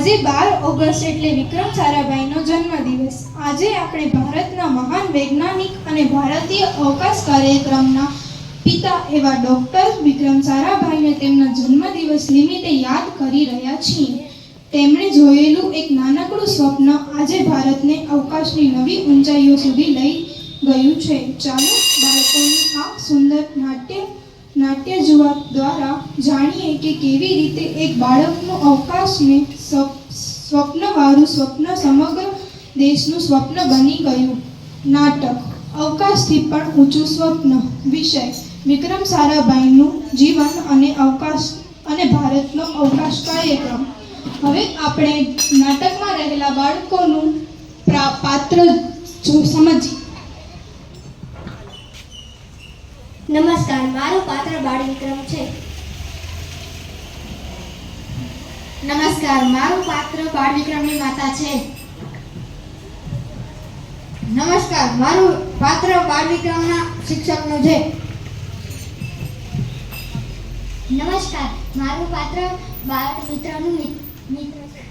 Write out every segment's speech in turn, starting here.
આજે 12 ઓગસ્ટ એટલે વિક્રમ સારાભાઈનો જન્મદિવસ. આજે આપણે ભારતના મહાન વૈજ્ઞાનિક અને ભારતીય અવકાશ કાર્યક્રમના પિતા એવા ડૉક્ટર વિક્રમ સારાભાઈને તેમના જન્મદિવસ નિમિત્તે યાદ કરી રહ્યા છીએ. તેમણે જોયેલું એક નાનકડું સ્વપ્ન આજે ભારતને અવકાશની નવી ઊંચાઈઓ સુધી લઈ ગયું છે. ચાલો બાળકોની આ સુંદર નાટ્ય જોવા દ્વારા જાણીએ કે કેવી રીતે એક બાળકનું અવકાશને સ્વપ્નવાળું સ્વપ્ન સમગ્ર દેશનું સ્વપ્ન બની ગયું. નાટક અવકાશથી પણ ઊંચું સ્વપ્ન. વિષય વિક્રમ સારાભાઈનું જીવન અને અવકાશ અને ભારતનો અવકાશ કાર્યક્રમ. હવે આપણે નાટકમાં રહેલા બાળકોનું પાત્ર સમજીએ. નમસ્કાર, મારું પાત્ર બાળ વિક્રમ છે. નમસ્કાર, મારું પાત્ર બાળ વિક્રમની માતા છે. નમસ્કાર, મારું પાત્ર બાળ વિક્રમના શિક્ષકનું છે. નમસ્કાર, મારું પાત્ર બાળ મિત્રનું મિત્ર છે.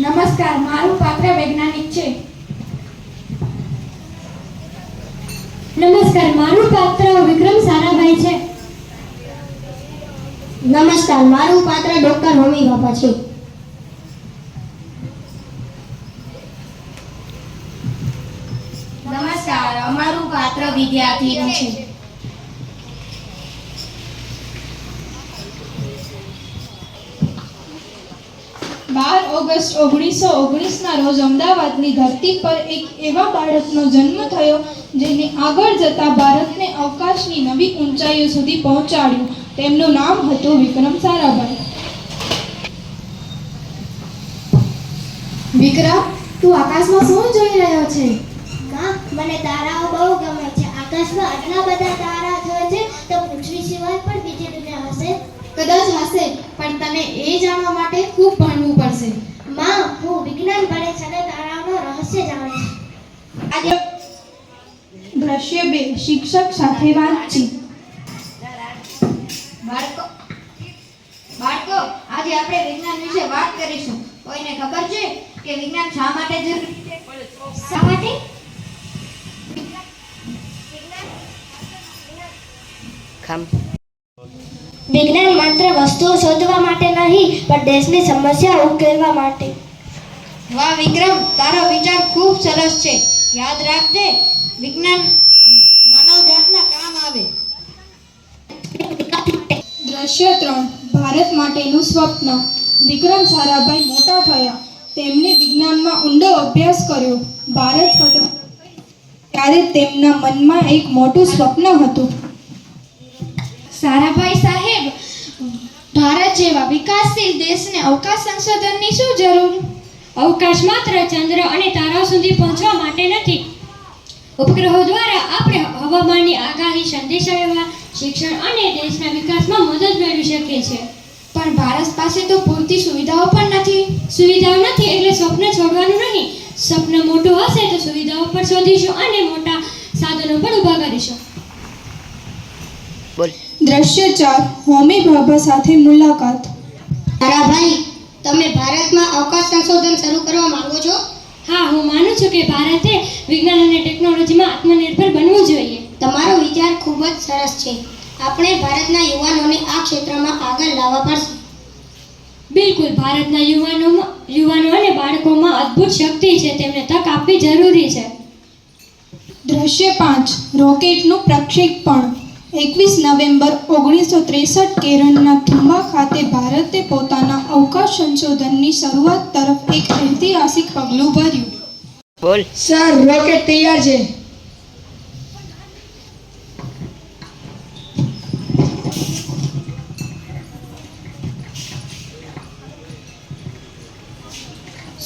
નમસ્કાર, મારું પાત્ર વૈજ્ઞાનિક છે. નમસ્કાર, મારું પાત્ર વિક્રમ સારાભાઈ છે. નમસ્કાર, મારું પાત્ર ડોક્ટર હોમી બાપા છે. નમસ્કાર, અમારું પાત્ર વિદ્યાર્થીનું છે. 12 ઓગસ્ટ 1919ના રોજ અમદાવાદની ધરતી પર એક એવા બાળકનો જન્મ થયો જેને આગળ જતા ભારતને અવકાશની નવી ઊંચાઈઓ સુધી પહોંચાડ્યું. તેમનું નામ હતું વિક્રમ સારાભાઈ. વિક્રમ, તું આકાશમાં શું જોઈ રહ્યો છે? મને તારાઓ બહુ ગમે છે. આકાશમાં આટલા બધા તારા જોઈએ છે તો પૃથ્વી સિવાય પણ બીજી દુનિયા હશે. કદાચ હશે, પણ તને એ જાણવા માટે ખૂબ ભણવું પડશે. માં, હું વિજ્ઞાન ભણે છે અને તારાઓનો રહસ્ય જાણે છે. દ્રશ્ય 2 શિક્ષક સાથે વાતચીત. બાળકો, આજે આપણે વિજ્ઞાન વિશે વાત કરીશું. કોઈને ખબર છે કે વિજ્ઞાન શા માટે જરૂરી છે? શા માટે? વિજ્ઞાન માત્ર વસ્તુઓ શોધવા માટે નહીં, પણ દેશની સમસ્યા ઉકેલવા માટે. વાહ વિક્રમ, તારો વિચાર ખૂબ સરસ છે. યાદ રાખજે, વિજ્ઞાન માનવજાતના કામ આવે. દ્રશ્ય 3 ભારત માટેનું સ્વપ્ન. વિક્રમ સારાભાઈ મોટા થયા. તેમણે વિજ્ઞાનમાં ઊંડો અભ્યાસ કર્યો. ભારત સ્વતંત્ર ત્યારે તેમના મનમાં એક મોટું સ્વપ્ન હતું. સારાભાઈ સાહેબ, ભારત જેવા વિકાસશીલ દેશને અવકાશ સંશોધનની શું જરૂર? અવકાશ માત્ર ચંદ્ર અને તારાઓ સુધી પહોંચવા માટે નથી. ઉપગ્રહો દ્વારા આપણે હવામાનની આગાહી, સંદેશાવ્યવહાર, શિક્ષણ અને દેશના વિકાસમાં મદદ મેળવી શકીએ છીએ. પણ ભારત પાસે તો પૂરતી સુવિધાઓ પણ નથી. સુવિધાઓ નથી એટલે સ્વપ્ન છોડવાનું નહીં. સ્વપ્ન મોટું હશે તો સુવિધાઓ પણ શોધીશું અને મોટા સાધનો પણ ઊભા કરીશું. દ્રશ્ય 4 હોમી ભાભા સાથે મુલાકાત. સારાભાઈ, તમે ભારતમાં અવકાશ સંશોધન શરૂ કરવા માંગો છો? હા, હું માનું છું કે ભારતે વિજ્ઞાન અને ટેકનોલોજીમાં આત્મનિર્ભર બનવું જોઈએ. તમારો વિચાર ખૂબ જ સરસ છે. આપણે ભારતના યુવાનોને આ ક્ષેત્રમાં આગળ લાવવા પડશે. બિલકુલ, ભારતના યુવાનો અને બાળકોમાં અદ્ભુત શક્તિ છે. તેમને તક આપવી જરૂરી છે. દ્રશ્ય 5 રોકેટનું પ્રક્ષેપણ. 21 નવેમ્બર 1963 કેરળના થુમ્બા ખાતે ભારતે પોતાના અવકાશ સંશોધનની શરૂઆત તરફ એક ઐતિહાસિક પગલું ભર્યું. સર, રોકેટ તૈયાર છે.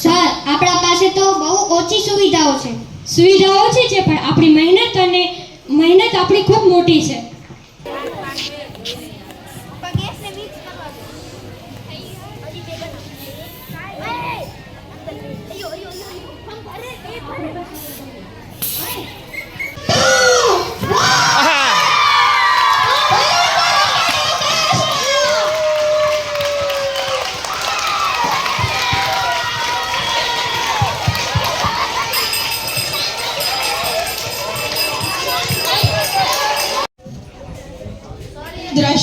સર, આપણા પાસે તો બહુ ઓછી સુવિધાઓ છે. સુવિધાઓ ઓછી છે પણ આપણી મહેનત આપણી ખૂબ મોટી છે.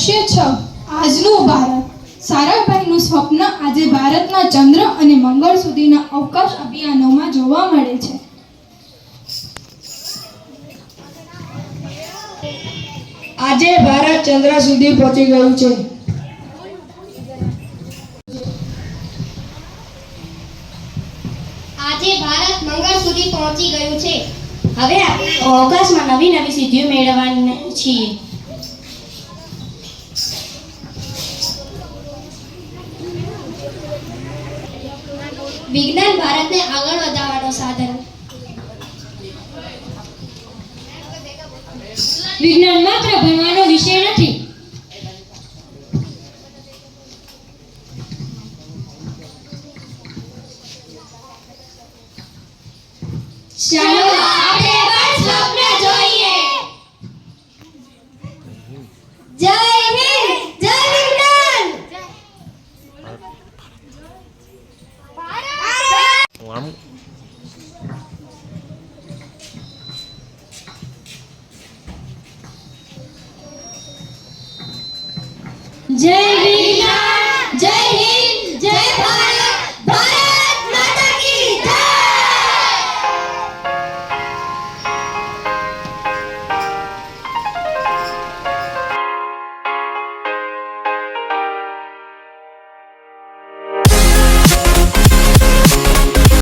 લક્ષ્ય 6 આજનું ભારત સારાભાઈનું સ્વપ્ન આજે ભારતના ચંદ્ર અને મંગળ સુધીના અવકાશ અભિયાનોમાં જોવા મળે છે. આજે ભારત ચંદ્ર સુધી પહોંચી ગયું છે. આજે ભારત મંગળ સુધી પહોંચી ગયું છે. હવે આપણે અવકાશમાં નવી નવી સિદ્ધિઓ મેળવવાના છીએ. વિજ્ઞાન ભારતને આગળ વધારવાનો સાધન. વિજ્ઞાન માત્ર ભણવાનો વિષય નથી. ચાલો